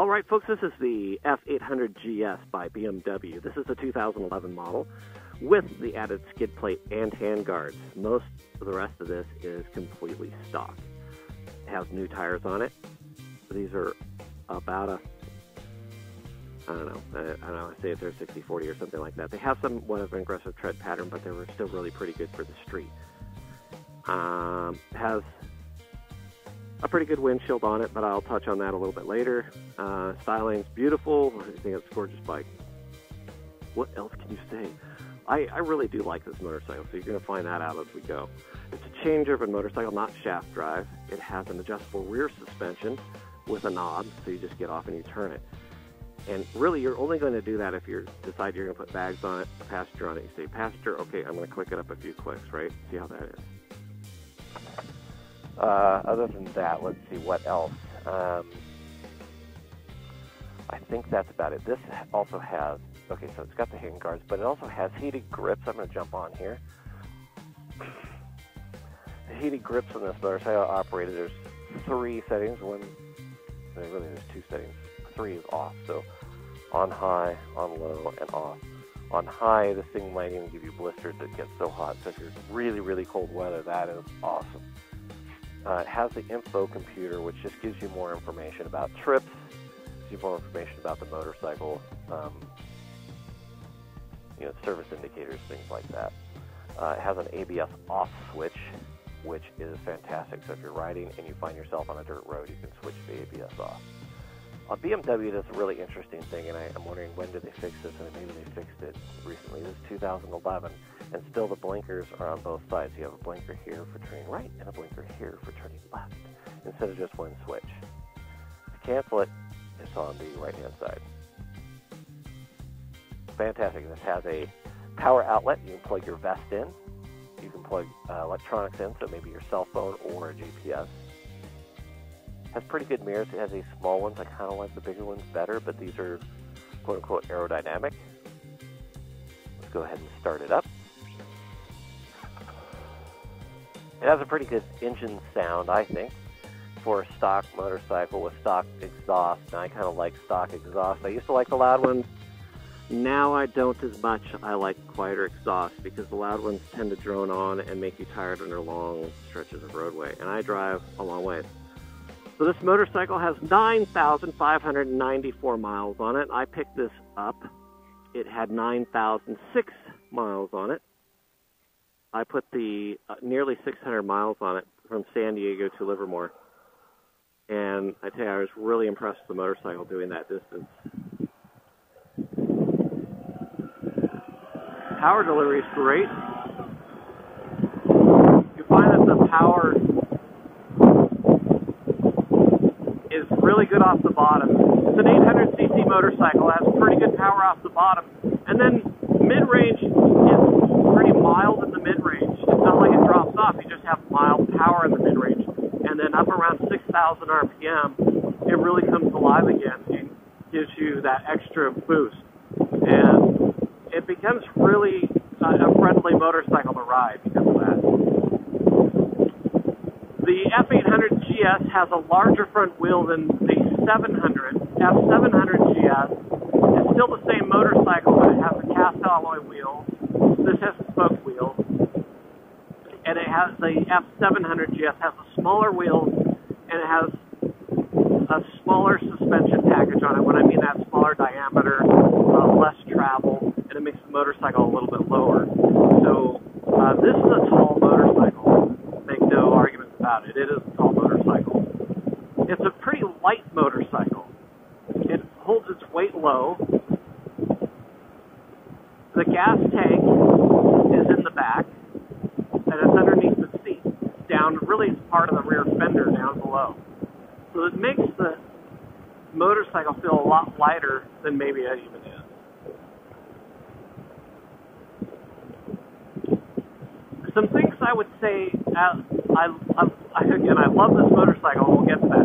All right, folks, this is the F800GS by BMW. This is a 2011 model with the added skid plate and handguards. Most of the rest of this is completely stock. It has new tires on it. These are about I don't know, I say if they're 60-40 or something like that. They have somewhat of an aggressive tread pattern, but they were still really pretty good for the street. Has a pretty good windshield on it, but I'll touch on that a little bit later. Styling's beautiful. I think it's a gorgeous bike. What else can you say? I really do like this motorcycle, so you're going to find that out as we go. It's a change-driven motorcycle, not shaft drive. It has an adjustable rear suspension with a knob, so you just get off and you turn it. And really, you're only going to do that if you decide you're going to put bags on it, a passenger on it. You say, passenger, okay, I'm going to click it up a few clicks, right? See how that is. Other than that, let's see what else. I think that's about it. This also has, okay, so it's got the handguards, but it also has heated grips. I'm going to jump on here. The heated grips on this motorcycle operated, there's 3 settings. Really there's 2 settings. 3 is off, so on high, on low, and off. On high, this thing might even give you blisters that get so hot, so if you're really, really cold weather, that is awesome. It has the info computer, which just gives you more information about trips, gives you more information about the motorcycle, service indicators, things like that. It has an ABS off switch, which is fantastic. So if you're riding and you find yourself on a dirt road, you can switch the ABS off. BMW does a really interesting thing, and I'm wondering when did they fix this, and maybe they fixed it recently. This is 2011, and still the blinkers are on both sides. You have a blinker here for turning right and a blinker here for turning left, instead of just one switch. To cancel it, it's on the right-hand side. Fantastic. This has a power outlet. You can plug your vest in. You can plug electronics in, so maybe your cell phone or a GPS. Has pretty good mirrors. It has these small ones. I kind of like the bigger ones better, but these are quote-unquote aerodynamic. Let's go ahead and start it up. It has a pretty good engine sound, I think, for a stock motorcycle with stock exhaust. And I kind of like stock exhaust. I used to like the loud ones. Now I don't as much. I like quieter exhaust because the loud ones tend to drone on and make you tired under long stretches of roadway. And I drive a long way. So this motorcycle has 9,594 miles on it. I picked this up. It had 9,006 miles on it. I put the nearly 600 miles on it from San Diego to Livermore. And I tell you, I was really impressed with the motorcycle doing that distance. Power delivery is great. You find that the power is really good off the bottom. It's an 800cc motorcycle. It has pretty good power off the bottom. And then mid-range is pretty mild in the mid-range. It's not like it drops off. You just have mild power in the mid-range. And then up around 6,000 RPM, it really comes alive again and gives you that extra boost. And it becomes really a friendly motorcycle to ride because of that. The F800GS has a larger front wheel than the F700GS. It's still the same motorcycle, but it has a cast alloy wheel. This has a spoke wheel. And it has the F700GS has a smaller wheel, and it has a smaller suspension package on it. When I mean that, smaller diameter, less travel, and it makes the motorcycle a little bit lower. So this is a tall motorcycle. Make no arguments about it. It is a tall motorcycle. It's a pretty light motorcycle. It holds its weight low. The gas tank is in the back, and it's underneath the seat. Down, really, it's part of the rear fender down below. So it makes the motorcycle feel a lot lighter than maybe it even is. Some things I would say, again, I love this motorcycle, and we'll get to that.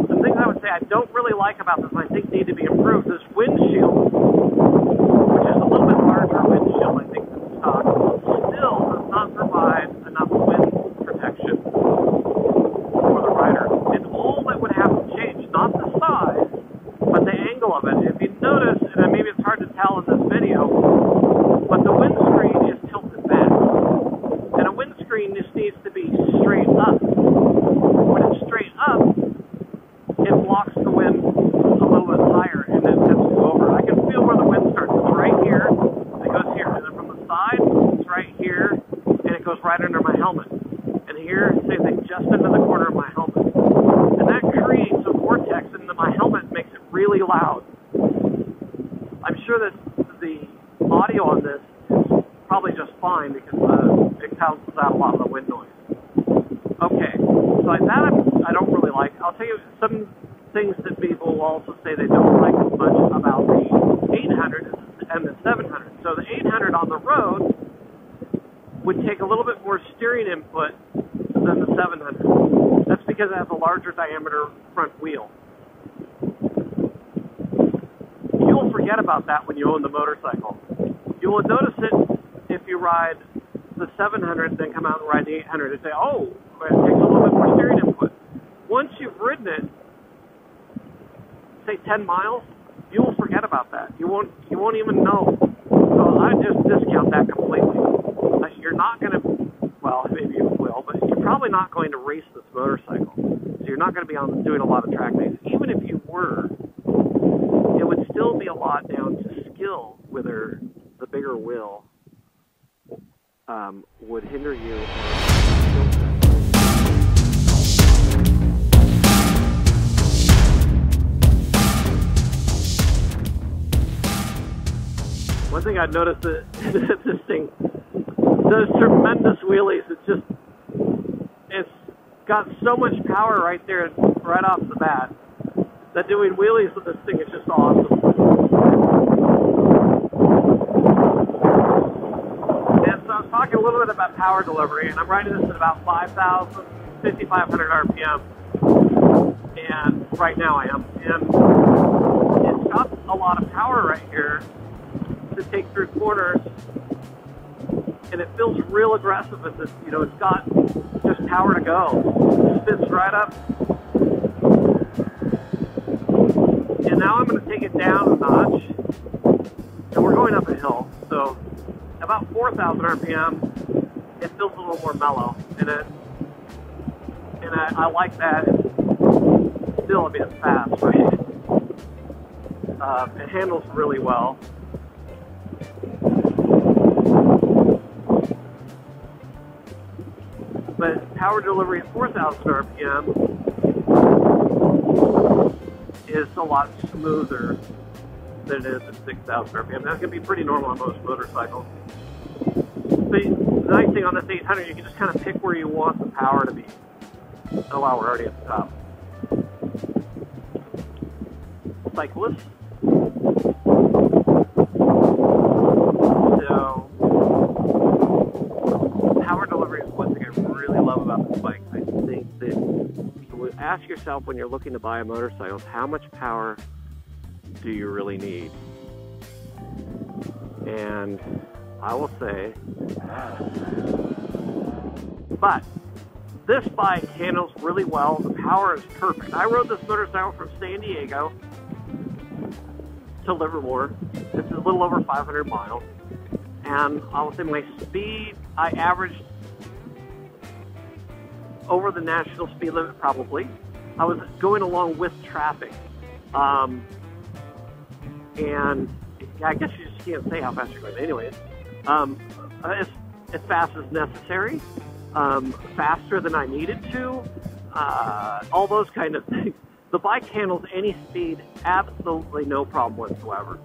Some things I would say I don't really like about this and I think need to be improved. This windshield, which is a little bit larger windshield, I think, than stock, still does not provide enough wind protection for the rider. And all that would have to change, not the size, but blocks the wind a little bit higher and then tips you over. I can feel where the wind starts. It's right here, it goes here, and then from the side, it's right here, and it goes right under my helmet. And here, same thing, just into the corner of my helmet. And that creates a vortex into my helmet and makes it really loud. I'm sure that the audio on this is probably just fine because it cancels out a lot of the wind noise. Okay, so that I don't really like. I'll tell you some things that people will also say they don't like as much about the 800 and the 700. So the 800 on the road would take a little bit more steering input than the 700. That's because it has a larger diameter front wheel. You'll forget about that when you own the motorcycle. You will notice it if you ride the 700, then come out and ride the 800 and say, oh, it takes a little bit more steering input. Once you've ridden it, say 10 miles, you will forget about that. You won't even know. So I just discount that completely. You're not going to, well, maybe you will, but you're probably not going to race this motorcycle. So you're not going to be doing a lot of track days. Even if you were, it would still be a lot down to skill, whether the bigger wheel would hinder you. One thing I've noticed that this thing does tremendous wheelies. It's got so much power right there, right off the bat, that doing wheelies with this thing is just awesome. And so I was talking a little bit about power delivery, and I'm riding this at about 5,000, 5,500 RPM. And right now I am. And it's got a lot of power right here to take through corners, and it feels real aggressive with this. You know, it's got just power to go. It spins right up. And now I'm going to take it down a notch, and we're going up a hill. So about 4,000 RPM, it feels a little more mellow, and I like that. It's still a bit fast, right? It handles really well. But power delivery at 4,000 RPM is a lot smoother than it is at 6,000 RPM. That's going to be pretty normal on most motorcycles. But the nice thing on this 800, you can just kind of pick where you want the power to be. Oh wow, we're already at the top. Cyclists. So, power delivery is one thing I really love about this bike. I think that you would ask yourself when you're looking to buy a motorcycle, how much power do you really need? And I will say, but this bike handles really well. The power is perfect. I rode this motorcycle from San Diego to Livermore. It's a little over 500 miles. And I will say my speed, I averaged over the national speed limit probably. I was going along with traffic. And I guess you just can't say how fast you're going. Anyways, as fast as necessary, faster than I needed to, all those kind of things. The bike handles any speed, absolutely no problem whatsoever.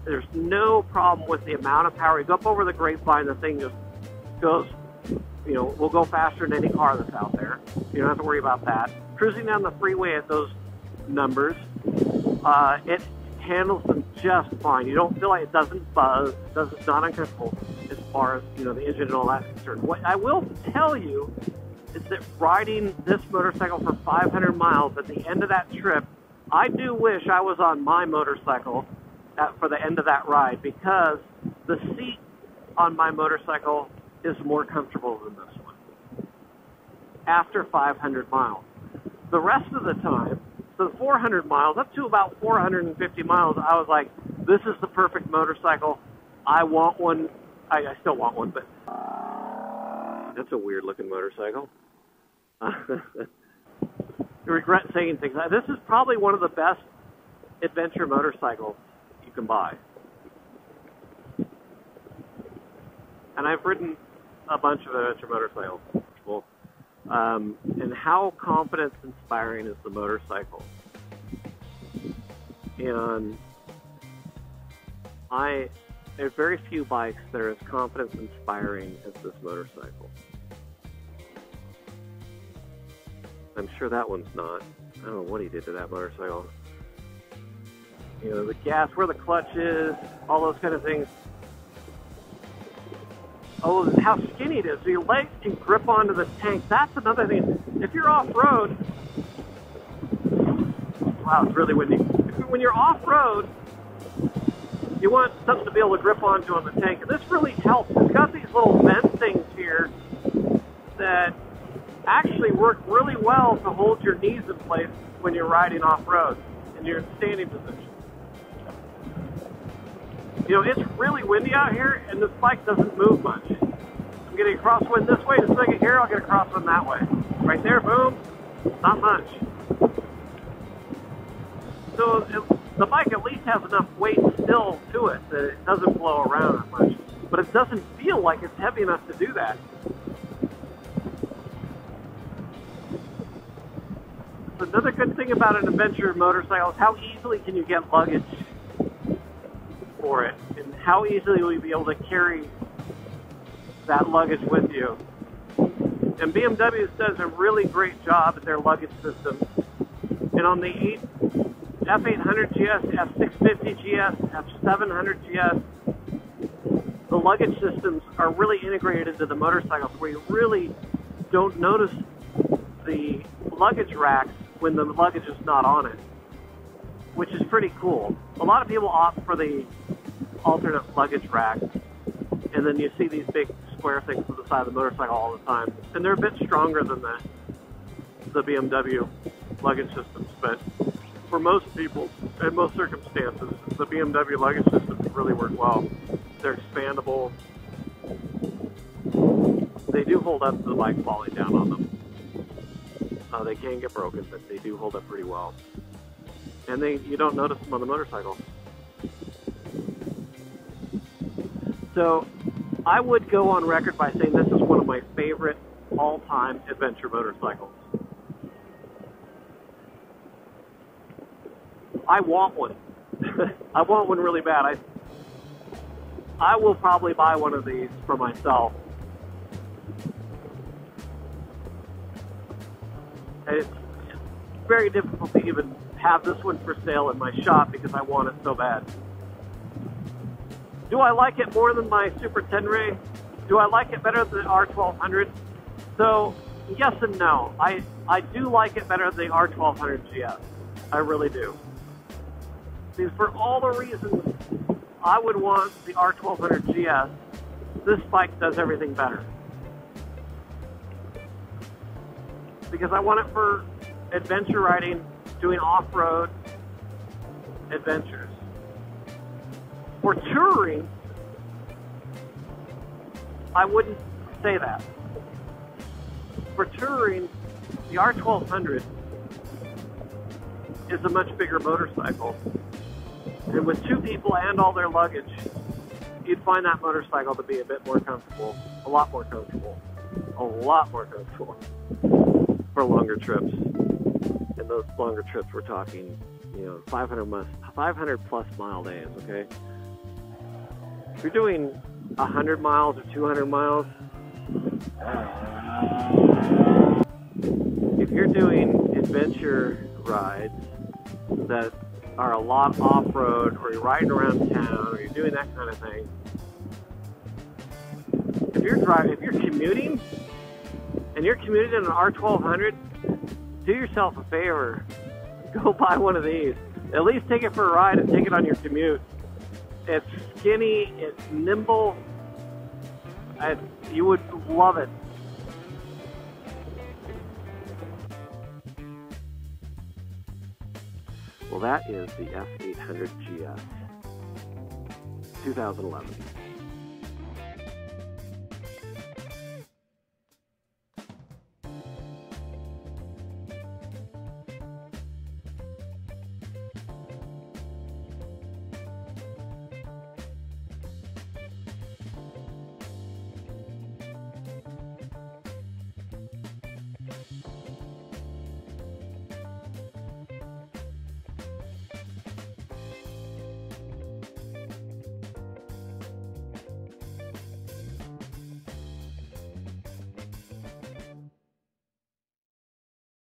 There's no problem with the amount of power. You go up over the grapevine, the thing just goes, you know, will go faster than any car that's out there. You don't have to worry about that. Cruising down the freeway at those numbers, it handles them just fine. You don't feel like it doesn't buzz, it's not uncomfortable as far as, you know, the engine and all that's concerned. What I will tell you is that riding this motorcycle for 500 miles at the end of that trip, I do wish I was on my motorcycle for the end of that ride, because the seat on my motorcycle is more comfortable than this one after 500 miles. The rest of the time, so 400 miles, up to about 450 miles, I was like, this is the perfect motorcycle. I want one. I still want one, but that's a weird looking motorcycle. regret saying things. This is probably one of the best adventure motorcycles you can buy. And I've ridden a bunch of adventure motorcycles. Well, and how confidence-inspiring is the motorcycle? And there's very few bikes that are as confidence-inspiring as this motorcycle. I'm sure that one's not. I don't know what he did to that motorcycle. You know, the gas, where the clutch is, all those kind of things. Oh, how skinny it is. So your legs can grip onto the tank. That's another thing. If you're off-road, wow, it's really windy. When you're off-road, you want something to be able to grip onto on the tank. And this really helps. It's got these little vent things here that actually work really well to hold your knees in place when you're riding off-road and you're in standing position. You know, it's really windy out here, and this bike doesn't move much. I'm getting a crosswind this way, just like it here, I'll get a crosswind that way. Right there, boom, not much. So the bike at least has enough weight still to it that it doesn't blow around as much. But it doesn't feel like it's heavy enough to do that. So another good thing about an adventure motorcycle is how easily can you get luggage for it, and how easily will you be able to carry that luggage with you. And BMW does a really great job at their luggage system. And on the F800GS, F650GS, F700GS, the luggage systems are really integrated into the motorcycles, where you really don't notice the luggage racks when the luggage is not on it, which is pretty cool. A lot of people opt for the alternate luggage rack, and then you see these big square things to the side of the motorcycle all the time, and they're a bit stronger than the BMW luggage systems, but for most people, in most circumstances, the BMW luggage systems really work well. They're expandable. They do hold up to the bike falling down on them. They can get broken, but they do hold up pretty well. And you don't notice them on the motorcycle. So I would go on record by saying this is one of my favorite all-time adventure motorcycles. I want one. I want one really bad. I will probably buy one of these for myself. It's very difficult to even have this one for sale in my shop because I want it so bad. Do I like it more than my Super Tenere? Do I like it better than the R1200? So, yes and no. I do like it better than the R1200GS. I really do. Because for all the reasons I would want the R1200GS, this bike does everything better. Because I want it for adventure riding, doing off-road adventures. For touring, I wouldn't say that. For touring, the R1200 is a much bigger motorcycle. And with two people and all their luggage, you'd find that motorcycle to be a bit more comfortable, a lot more comfortable for longer trips. And those longer trips, we're talking, 500 plus mile days, okay? If you're doing 100 miles or 200 miles, if you're doing adventure rides that are a lot off-road, or you're riding around town, or you're doing that kind of thing, if you're commuting, and you're commuting in an R1200, do yourself a favor, go buy one of these. At least take it for a ride and take it on your commute. It's skinny, it's nimble, and you would love it. Well, that is the F800GS 2011.